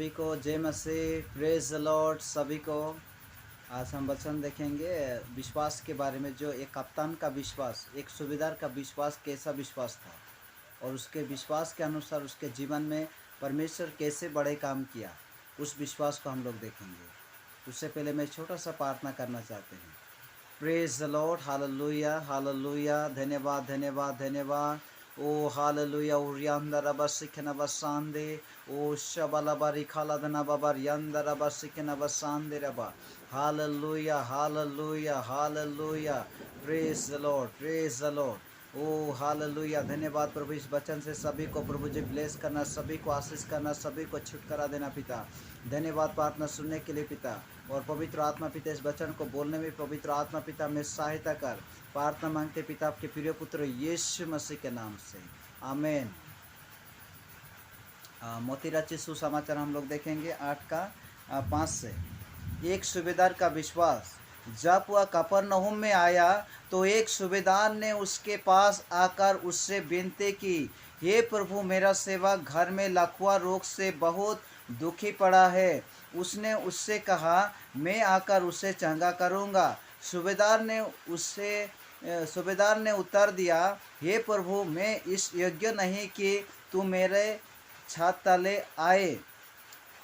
सभी को जय मसीह, प्रेज द लॉर्ड सभी को। आज हम वचन देखेंगे विश्वास के बारे में। जो एक कप्तान का विश्वास, एक सूबेदार का विश्वास कैसा विश्वास था और उसके विश्वास के अनुसार उसके जीवन में परमेश्वर कैसे बड़े काम किया, उस विश्वास को हम लोग देखेंगे। उससे पहले मैं छोटा सा प्रार्थना करना चाहते हैं। Praise the Lord, hallelujah hallelujah. धन्यवाद धन्यवाद धन्यवाद। ओ हालेलुया। उरियंदर बसिकन बसांदे ओ शबला बारी खालादना बाबर यंदर बसिकन बसांदे रबा। Hallelujah hallelujah hallelujah. Praise the Lord, praise the Lord. Oh hallelujah. धन्यवाद प्रभु, इस वचन से सभी को प्रभु जी ब्लेस करना, सभी को आशीष करना, सभी को छुटकारा देना पिता। धन्यवाद प्रार्थना सुनने के लिए पिता। और पवित्र आत्मा पिता, इस वचन को बोलने में पवित्र आत्मा पिता में सहायता कर। प्रार्थना मांगते पिता आपके प्रिय पुत्र यीशु मसीह के नाम से, आमेन। मोती रचित सुसमाचार हम लोग देखेंगे 8:5 से। एक सूबेदार का विश्वास। जब वह कफरनहूम में आया तो एक सूबेदार ने उसके पास आकर उससे विनती की, हे प्रभु, मेरा सेवक घर में लकवा रोग से बहुत दुखी पड़ा है। उसने उससे कहा, मैं आकर उसे चंगा करूँगा। सूबेदार ने उत्तर दिया, हे प्रभु, मैं इस योग्य नहीं कि तू मेरे छात तले आए,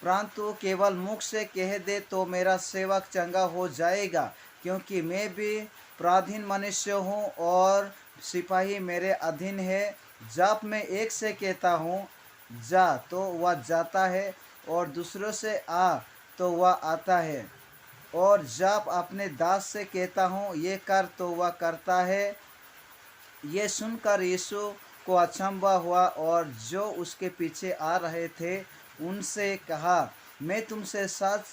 परंतु केवल मुख से कह दे तो मेरा सेवक चंगा हो जाएगा, क्योंकि मैं भी पराधीन मनुष्य हूँ और सिपाही मेरे अधीन है। जब मैं एक से कहता हूँ जा तो वह जाता है, और दूसरों से आ तो वह आता है, और जब अपने दास से कहता हूँ ये कर तो वह करता है। ये सुनकर यीशु को अचंभा हुआ, और जो उसके पीछे आ रहे थे उनसे कहा, मैं तुमसे सच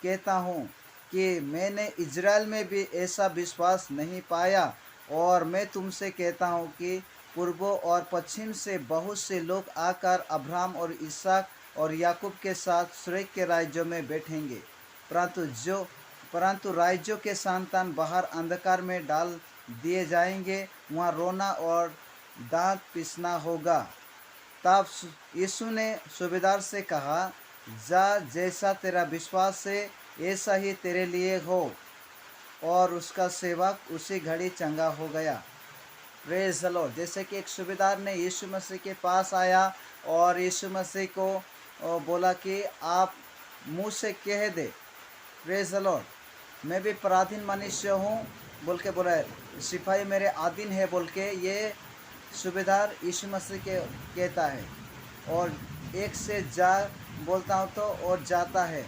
कहता हूँ कि मैंने इज़राइल में भी ऐसा विश्वास नहीं पाया। और मैं तुमसे कहता हूँ कि पूर्व और पश्चिम से बहुत से लोग आकर अब्राहम और इसहाक और याकूब के साथ स्वर्ग के राज्यों में बैठेंगे, परंतु राज्यों के संतान बाहर अंधकार में डाल दिए जाएंगे, वहाँ रोना और दांत पिसना होगा। तब यीशु ने सूबेदार से कहा, जा, जैसा तेरा विश्वास है ऐसा ही तेरे लिए हो। और उसका सेवक उसी घड़ी चंगा हो गया। Praise the Lord. जैसे कि एक सूबेदार ने यीशु मसीह के पास आया और यीशु मसीह को बोला कि आप मुँह से कह दे, प्रेज द लॉर्ड, मैं भी पराधीन मनुष्य हूँ बोल के बोला है, सिपाही मेरे अधीन है बोल के ये सूबेदार यीशु मसीह के कहता है। और एक से जा बोलता हूँ तो और जाता है।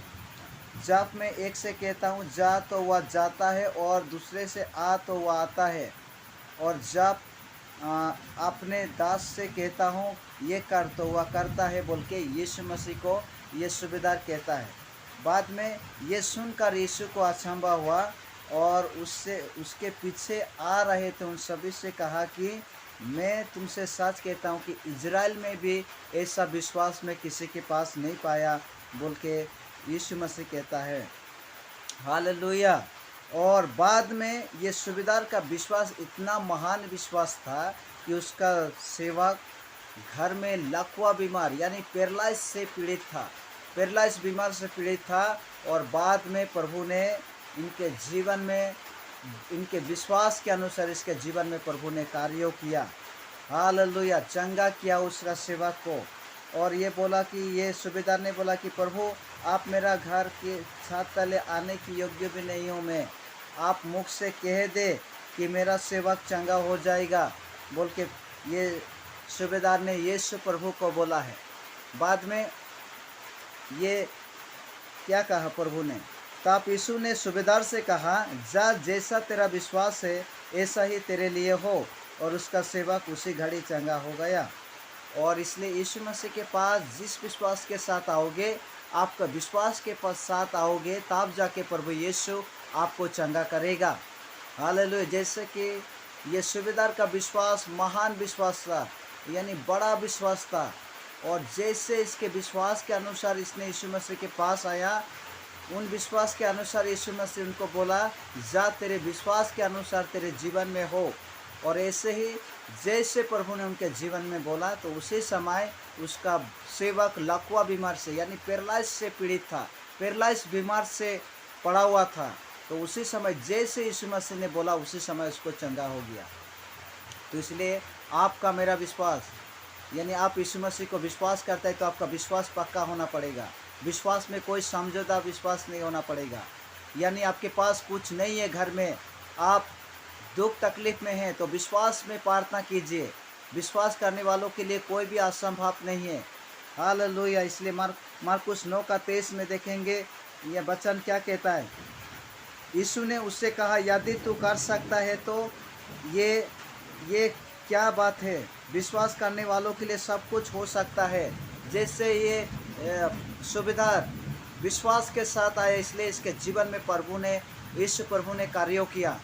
जब मैं एक से कहता हूँ जा तो वह जाता है, और दूसरे से आ तो वह आता है, और जब अपने दास से कहता हूँ ये कर तो वह करता है बोल के यीशु मसीह को ये सूबेदार कहता है। बाद में ये सुनकर यीशु को अचंभा हुआ, और उसके पीछे आ रहे थे उन सभी से कहा कि मैं तुमसे सच कहता हूँ कि इज़राइल में भी ऐसा विश्वास मैं किसी के पास नहीं पाया बोल के यीशु मसीह कहता है। हालेलुया। और बाद में ये सूबेदार का विश्वास इतना महान विश्वास था कि उसका सेवक घर में लकवा बीमार यानी पैरालाइज से पीड़ित था, पैरालाइज बीमार से पीड़ित था। और बाद में प्रभु ने इनके जीवन में, इनके विश्वास के अनुसार इसके जीवन में प्रभु ने कार्यों किया। हालेलुया। चंगा किया उसका सेवक को। और ये बोला कि ये सूबेदार ने बोला कि प्रभु, आप मेरा घर के छात तले आने की योग्य भी नहीं हूँ मैं, आप मुख से कह दे कि मेरा सेवक चंगा हो जाएगा बोल के ये सूबेदार ने यीशु प्रभु को बोला है। बाद में ये क्या कहा प्रभु ने, तब यीशु ने सूबेदार से कहा, जा, जैसा तेरा विश्वास है ऐसा ही तेरे लिए हो। और उसका सेवक उसी घड़ी चंगा हो गया। और इसलिए यीशु मसीह के पास जिस विश्वास के साथ आओगे, आपका विश्वास के साथ आओगे, तब जाके प्रभु यीशु आपको चंगा करेगा। हालेलुया। जैसे कि ये सूबेदार का विश्वास महान विश्वास था, यानी बड़ा विश्वास था। और जैसे इसके विश्वास के अनुसार इसने यीशु मसीह के पास आया, उन विश्वास के अनुसार यीशु मसीह उनको बोला, जा, तेरे विश्वास के अनुसार तेरे जीवन में हो। और ऐसे ही जैसे प्रभु ने उनके जीवन में बोला तो उसी समय उसका सेवक लकवा बीमार से यानी पैरालाइज से पीड़ित था, पैरालाइज बीमार से पड़ा हुआ था। तो उसी समय जैसे यीशु मसीह ने बोला उसी समय उसको चंगा हो गया। तो इसलिए आपका मेरा विश्वास, यानी आप यीशु मसीह को विश्वास करते हैं तो आपका विश्वास पक्का होना पड़ेगा। विश्वास में कोई समझौता विश्वास नहीं होना पड़ेगा। यानी आपके पास कुछ नहीं है घर में, आप दुख तकलीफ में हैं तो विश्वास में प्रार्थना कीजिए। विश्वास करने वालों के लिए कोई भी असंभव नहीं है। हालेलुया। इसलिए मार्कुस 9:23 में देखेंगे यह वचन क्या कहता है। यीशु ने उससे कहा, यदि तू कर सकता है तो ये क्या बात है, विश्वास करने वालों के लिए सब कुछ हो सकता है। जैसे ये सुबेदार विश्वास के साथ आया, इसलिए इसके जीवन में यीशु प्रभु ने कार्यों किया।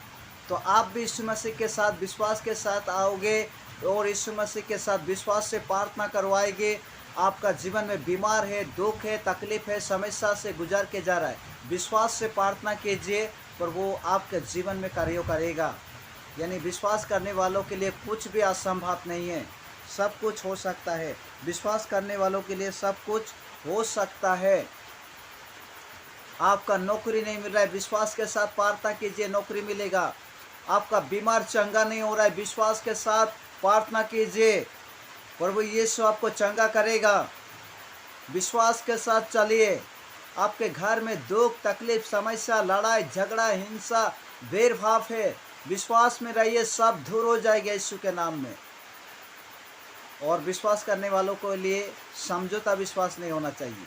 तो आप भी यीशु मसीह के साथ विश्वास के साथ आओगे और यीशु मसीह के साथ विश्वास से प्रार्थना करवाएंगे। आपका जीवन में बीमार है, दुख है, तकलीफ है, समस्या से गुजर के जा रहा है, विश्वास से प्रार्थना कीजिए, प्रभु आपके जीवन में कार्य करेगा। यानी विश्वास करने वालों के लिए कुछ भी असंभव नहीं है, सब कुछ हो सकता है। विश्वास करने वालों के लिए सब कुछ हो सकता है। आपका नौकरी नहीं मिल रहा है, विश्वास के साथ प्रार्थना कीजिए, नौकरी मिलेगा। आपका बीमार चंगा नहीं हो रहा है, विश्वास के साथ प्रार्थना कीजिए, प्रभु यीशु आपको चंगा करेगा। विश्वास के साथ चलिए। आपके घर में दुख तकलीफ समस्या लड़ाई झगड़ा हिंसा भेदभाव है, विश्वास में रहिए, सब दूर हो जाएगा यीशु के नाम में। और विश्वास करने वालों के लिए समझौता विश्वास नहीं होना चाहिए।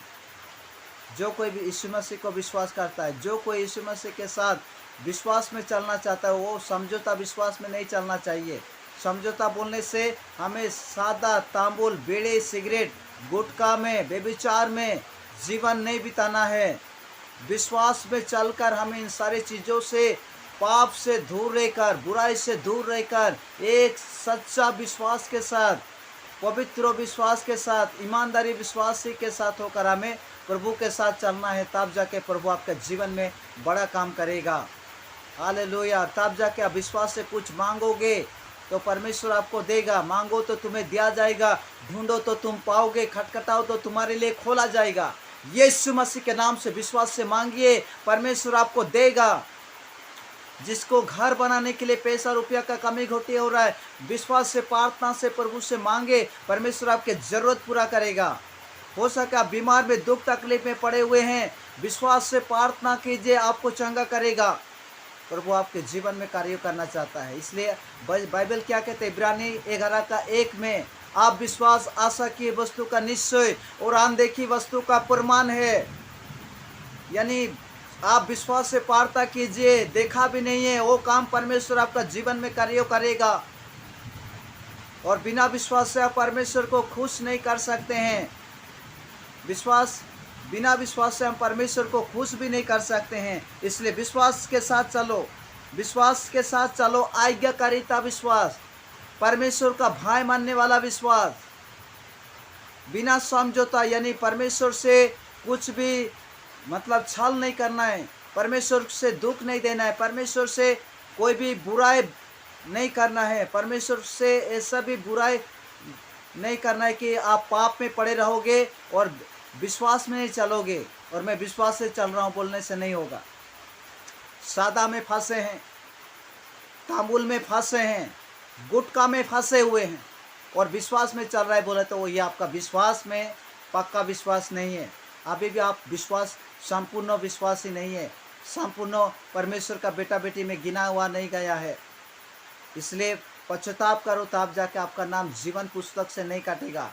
जो कोई भी यीशु मसीह को विश्वास करता है, जो कोई यीशु मसीह के साथ विश्वास में चलना चाहता है, वो समझौता विश्वास में नहीं चलना चाहिए। समझौता बोलने से हमें सादा तांबुल बीड़ी सिगरेट गुटखा में व्यभिचार में जीवन नहीं बिताना है। विश्वास में चलकर हमें इन सारी चीज़ों से, पाप से दूर रहकर, बुराई से दूर रहकर, एक सच्चा विश्वास के साथ, पवित्र विश्वास के साथ, ईमानदारी विश्वास के साथ होकर हमें प्रभु के साथ चलना है। तब जाके प्रभु आपके जीवन में बड़ा काम करेगा। हालेलुया। तब जाके आप विश्वास से कुछ मांगोगे तो परमेश्वर आपको देगा। मांगो तो तुम्हें दिया जाएगा, ढूंढो तो तुम पाओगे, खटखटाओ तो तुम्हारे लिए खोला जाएगा। यीशु मसीह के नाम से विश्वास से मांगिए, परमेश्वर आपको देगा। जिसको घर बनाने के लिए पैसा रुपया का कमी घोटी हो रहा है, विश्वास से प्रार्थना से प्रभु से मांगे, परमेश्वर आपके जरूरत पूरा करेगा। हो सके आप बीमार में दुख तकलीफ में पड़े हुए हैं, विश्वास से प्रार्थना कीजिए, आपको चंगा करेगा। प्रभु आपके जीवन में कार्य करना चाहता है। इसलिए बाइबल क्या कहते हैं, इब्रानी 11:1 में, आप विश्वास आशा की वस्तु का निश्चय और अनदेखी वस्तु का प्रमाण है। यानी आप विश्वास से प्रार्थना कीजिए, देखा भी नहीं है वो काम परमेश्वर आपका जीवन में कार्य करेगा। और बिना विश्वास से आप परमेश्वर को खुश नहीं कर सकते हैं। बिना विश्वास से हम परमेश्वर को खुश भी नहीं कर सकते हैं। इसलिए विश्वास के साथ चलो, विश्वास के साथ चलो। आज्ञाकारिता विश्वास, परमेश्वर का भय मानने वाला विश्वास, बिना समझौता, यानी परमेश्वर से कुछ भी मतलब छल नहीं करना है, परमेश्वर से दुख नहीं देना है, परमेश्वर से कोई भी बुराई नहीं करना है, परमेश्वर से ऐसा भी बुराई नहीं करना है कि आप पाप में पड़े रहोगे और विश्वास में नहीं चलोगे। और मैं विश्वास से चल रहा हूँ बोलने से नहीं होगा। सादा में फंसे हैं, तांबुल में फंसे हैं, गुटखा में फंसे हुए हैं और विश्वास में चल रहा है बोले तो ये आपका विश्वास में पक्का विश्वास नहीं है। अभी भी आप संपूर्ण विश्वासी नहीं है, संपूर्ण परमेश्वर का बेटा बेटी में गिना हुआ नहीं गया है। इसलिए पश्चाताप करो, तब जाके आपका नाम जीवन पुस्तक से नहीं कटेगा।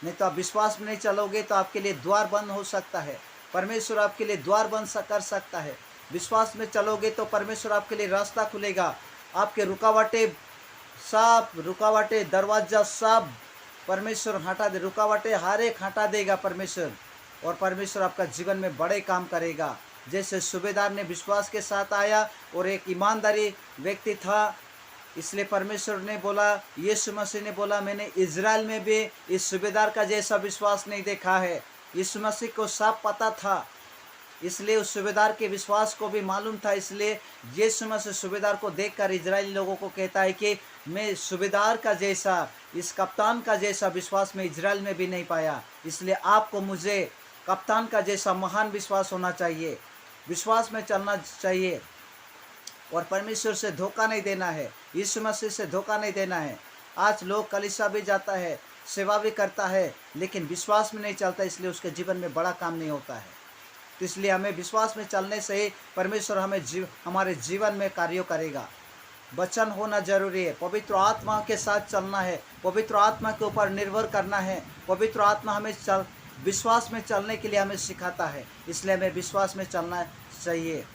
नहीं तो आप विश्वास में नहीं चलोगे तो आपके लिए द्वार बंद हो सकता है, परमेश्वर आपके लिए द्वार बंद कर सकता है। विश्वास में चलोगे तो परमेश्वर आपके लिए रास्ता खुलेगा। आपके रुकावटें दरवाजा सब परमेश्वर हटा दे, रुकावटें हर एक हटा देगा परमेश्वर। और परमेश्वर आपका जीवन में बड़े काम करेगा। जैसे सूबेदार ने विश्वास के साथ आया और एक ईमानदारी व्यक्ति था, इसलिए परमेश्वर ने बोला, यीशु मसीह ने बोला, मैंने इजराइल में भी इस सूबेदार का जैसा विश्वास नहीं देखा है। यीशु मसीह को सब पता था, इसलिए उस सूबेदार के विश्वास को भी मालूम था। इसलिए यीशु मसीह सूबेदार को देखकर इजरायली लोगों को कहता है कि मैं सूबेदार का जैसा, इस कप्तान का जैसा विश्वास में इजराइल में भी नहीं पाया। इसलिए आपको मुझे कप्तान का जैसा महान विश्वास होना चाहिए, विश्वास में चलना चाहिए और परमेश्वर से धोखा नहीं देना है, यीशु मसीह से धोखा नहीं देना है। आज लोग कलीसिया भी जाता है, सेवा भी करता है, लेकिन विश्वास में नहीं चलता, इसलिए उसके जीवन में बड़ा काम नहीं होता है। तो इसलिए हमें विश्वास में चलने से ही परमेश्वर हमारे जीवन में कार्य करेगा। वचन होना जरूरी है, पवित्र आत्मा के साथ चलना है, पवित्र आत्मा के ऊपर निर्भर करना है। पवित्र आत्मा हमें विश्वास में चलने के लिए हमें सिखाता है, इसलिए हमें विश्वास में चलना चाहिए,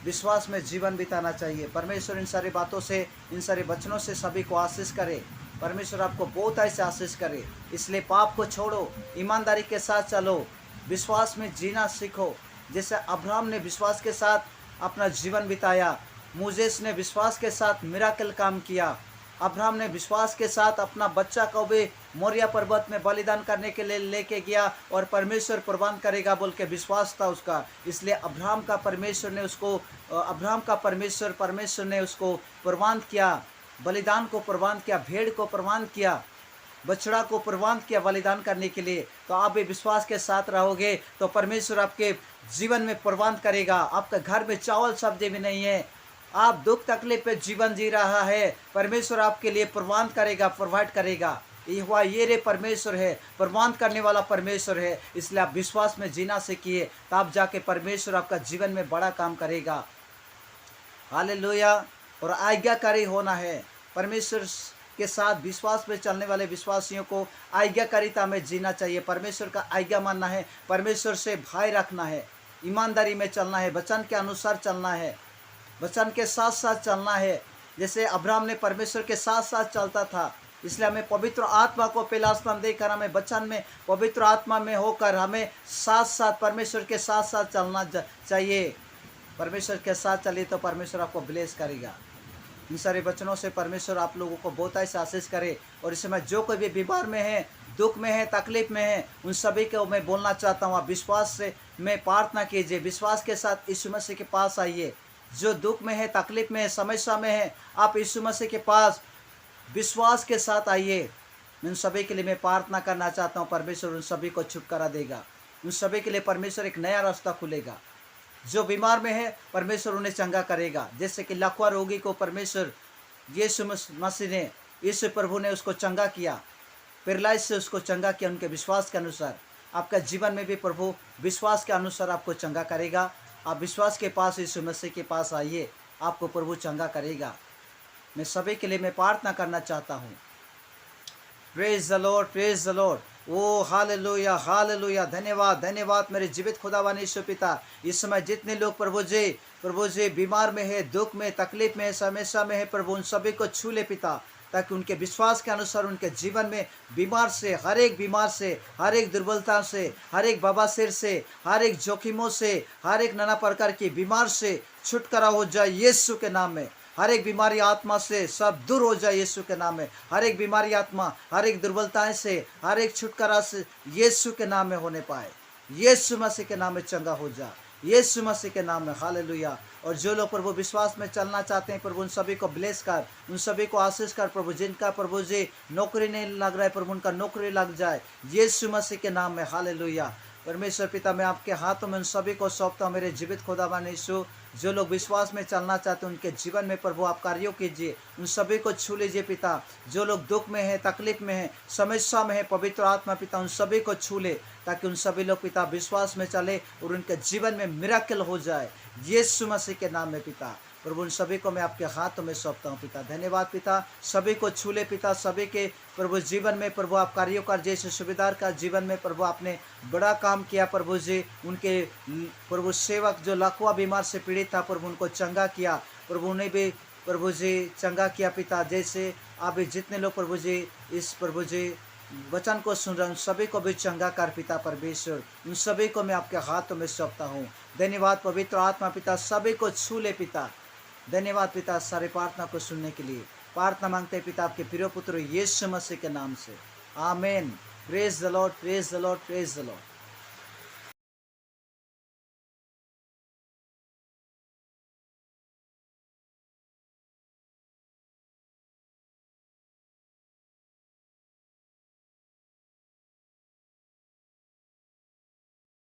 विश्वास में जीवन बिताना चाहिए। परमेश्वर इन सारी बातों से, इन सारे वचनों से सभी को आशीष करे। परमेश्वर आपको बहुत ऐसे आशीष करे। इसलिए पाप को छोड़ो, ईमानदारी के साथ चलो, विश्वास में जीना सीखो। जैसे अब्राहम ने विश्वास के साथ अपना जीवन बिताया, मूसेस ने विश्वास के साथ मिराकल काम किया, अब्राहम ने विश्वास के साथ अपना बच्चा को भी मोरिया पर्वत में बलिदान करने के लिए लेके गया और परमेश्वर प्रदान करेगा बोल के विश्वास था उसका। इसलिए अब्राहम का परमेश्वर ने उसको प्रदान किया, बलिदान को प्रदान किया, भेड़ को प्रदान किया, बछड़ा को प्रदान किया बलिदान करने के लिए। तो आप भी विश्वास के साथ रहोगे तो परमेश्वर आपके जीवन में प्रदान करेगा। आपके घर में चावल सब्जी भी नहीं है, आप दुख तकलीफ पे जीवन जी रहा है, परमेश्वर आपके लिए प्रदान करेगा, प्रोवाइड करेगा। ये रे परमेश्वर है, प्रदान करने वाला परमेश्वर है। इसलिए आप विश्वास में जीना सीखिए, तब जाके परमेश्वर आपका जीवन में बड़ा काम करेगा। हालेलुया। और आज्ञाकारी होना है, परमेश्वर के साथ विश्वास में चलने वाले विश्वासियों को आज्ञाकारिता में जीना चाहिए। परमेश्वर का आज्ञा मानना है, परमेश्वर से भय रखना है, ईमानदारी में चलना है, वचन के अनुसार चलना है, वचन के साथ साथ चलना है। जैसे अब्राहम ने परमेश्वर के साथ साथ चलता था, इसलिए हमें पवित्र आत्मा को पहला स्थान देकर हमें वचन में पवित्र आत्मा में होकर हमें साथ साथ परमेश्वर के साथ साथ चलना चाहिए। परमेश्वर के साथ चलिए तो परमेश्वर आपको ब्लेस करेगा। इन सारे वचनों से परमेश्वर आप लोगों को बहुत ऐसा आशीष करे। और इस समय जो कोई भी बीमार में है, दुख में है, तकलीफ में है, उन सभी को मैं बोलना चाहता हूँ, आप विश्वास से मैं प्रार्थना कीजिए, विश्वास के साथ यीशु मसीह के पास आइए। जो दुख में है, तकलीफ में है, समस्या में है, आप यीशु मसीह के पास विश्वास के साथ आइए। उन सभी के लिए मैं प्रार्थना करना चाहता हूँ, परमेश्वर उन सभी को छुटकारा देगा, उन सभी के लिए परमेश्वर एक नया रास्ता खुलेगा। जो बीमार में है, परमेश्वर उन्हें चंगा करेगा। जैसे कि लकवा रोगी को परमेश्वर यीशु मसीह ने, यीशु प्रभु ने उसको चंगा किया, पैरालाइज से उसको चंगा किया उनके विश्वास के अनुसार। आपका जीवन में भी प्रभु विश्वास के अनुसार आपको चंगा करेगा। आप विश्वास के पास यीशु मसीह के पास आइए, आपको प्रभु चंगा करेगा। मैं सभी के लिए मैं प्रार्थना करना चाहता हूँ। Praise the Lord, praise the Lord. Oh hallelujah, hallelujah. धन्यवाद, धन्यवाद मेरे जीवित खुदावन यीशु पिता। इस समय जितने लोग प्रभु जी बीमार में है, दुख में, तकलीफ में, समस्या में है, प्रभु उन सभी को छू ले पिता, ताकि उनके विश्वास के अनुसार उनके जीवन में बीमार से, हर एक दुर्बलता से, हर एक बवासीर से, हर एक जोखिमों से, हर एक नाना प्रकार की बीमार से छुटकारा हो जाए यीशु के नाम में। हर एक बीमारी आत्मा से सब दूर हो जाए यीशु के नाम में। हर एक बीमारी आत्मा, हर एक दुर्बलताएं से, हर एक छुटकारा से यीशु के नाम में होने पाए। यीशु मसीह के नाम में चंगा हो जा, यीशु मसीह के नाम में। हालेलुया। और जो लोग प्रभु विश्वास में चलना चाहते हैं, प्रभु उन सभी को ब्लेस कर, उन सभी को आशीष कर। प्रभु जिनका प्रभु जी नौकरी नहीं लग रहा है, प्रभु उनका नौकरी लग जाए यीशु मसीह के नाम में। हालेलुया। परमेश्वर पिता, मैं आपके हाथों में उन सभी को सौंपता हूँ, मेरे जीवित खुदावन यीशु। जो लोग विश्वास में चलना चाहते हैं, उनके जीवन में प्रभु आप कार्यों कीजिए, उन सभी को छू लीजिए पिता। जो लोग दुख में है, तकलीफ में है, समस्या में है, पवित्र आत्मा पिता उन सभी को छू ले, ताकि उन सभी लोग पिता विश्वास में चले और उनके जीवन में मिराकल हो जाए यीशु मसीह के नाम में पिता। प्रभु उन सभी को मैं आपके हाथों में सौंपता हूँ पिता। धन्यवाद पिता, सभी को छू ले पिता, सभी के प्रभु जीवन में प्रभु आप कार्यों कर। जैसे सूबेदार का जीवन में प्रभु आपने बड़ा काम किया प्रभु जी, उनके प्रभु सेवक जो लकवा बीमार से पीड़ित था, प्रभु उनको चंगा किया, प्रभु उन्हें भी प्रभु जी चंगा किया पिता। जैसे आप जितने लोग प्रभु जी इस प्रभु जी वचन को सुन रहे हैं, उन सभी को भी चंगा कर पिता परमेश्वर। उन सभी को मैं आपके हाथों में सौंपता हूँ। धन्यवाद पवित्र आत्मा पिता, सभी को छू ले पिता। धन्यवाद पिता सारे प्रार्थना को सुनने के लिए। प्रार्थना मांगते हैं पिता आपके प्रिय पुत्र यीशु मसीह के नाम से, आमीन। Praise the Lord, praise the Lord, praise the Lord.